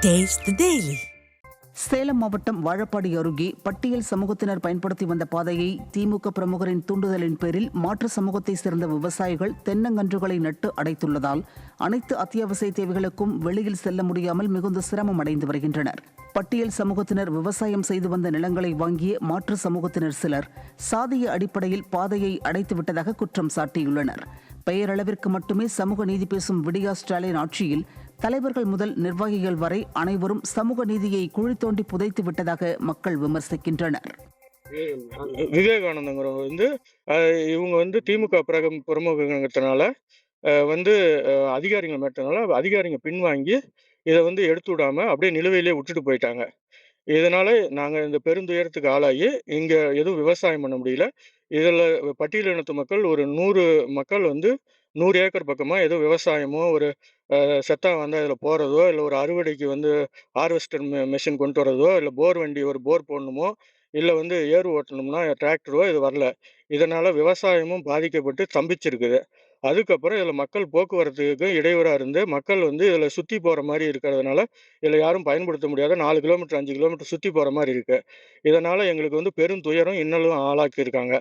Taste the Daily. Salem மாவட்டம் வாழப்பாடி அருகே பட்டியல் சமூகத்தினர் பயன்படுத்தி வந்த பாதையை திமுக பிரமுகரின் தூண்டுதலின் பேரில் மாற்று சமூகத்தை சேர்ந்த விவசாயிகள் தென்னங்கன்றுகளை நட்டு அடைத்துள்ளதால் அனைத்து அத்தியாவசிய தேவைகளுக்கும் வெளியில் செல்ல முடியாமல் மிகுந்த சிரமம் அடைந்து வருகின்றனர். பட்டியல் சமூகத்தினர் விவசாயம் செய்து வந்த நிலங்களை வாங்கிய மாற்று சமூகத்தினர் சிலர் சாதிய அடிப்படையில் பாதையை அடைத்து விட்டதாக குற்றம் சாட்டியுள்ளனர். பெயரளவிற்கு மட்டுமே சமூக நீதி பேசும் விடியா ஸ்டாலின் ஆட்சியில் தலைவர்கள் முதல் நிர்வாகிகள் வரை அனைவரும் சமூக நீதியை குழி தோண்டி புதைத்து விட்டதாக மக்கள் விமர்சிக்கின்றனர். விவேகானந்தங்கிறவங்க இவங்க திமுக பிரமுகங்கிறதுனால அதிகாரிகள் மேட்டனால அதிகாரிங்க பின்வாங்கி இதை எடுத்து விடாம அப்படியே நிலுவையிலே விட்டுட்டு போயிட்டாங்க. இதனால நாங்க இந்த பெருந்துயரத்துக்கு ஆளாகி இங்க எதுவும் விவசாயம் பண்ண முடியல. இதுல பட்டியலினத்து மக்கள் ஒரு 100 மக்கள் 100 ஏக்கர் பக்கமா ஏதோ விவசாயமோ ஒரு செத்தா அதில் போறதோ இல்லை ஒரு அறுவடைக்கு ஹார்வெஸ்டர் மெஷின் கொண்டு வரதோ இல்லை போர் வண்டி ஒரு போர் போடணுமோ இல்லை ஏறு ஓட்டணும்னா டிராக்டரோ இது வரல. இதனால விவசாயமும் பாதிக்கப்பட்டு ஸ்தம்பிச்சிருக்குது. அதுக்கப்புறம் இதில் மக்கள் போக்குவரத்துக்கு இடையூறாக இருந்து மக்கள் இதில் சுற்றி போகிற மாதிரி இருக்கிறதுனால இதில் யாரும் பயன்படுத்த முடியாத 4 கிலோமீட்டர் 5 கிலோமீட்டர் சுற்றி போகிற மாதிரி இருக்கு. இதனால் எங்களுக்கு பெரும் துயரம் இன்னலும் ஆளாக்கி இருக்காங்க.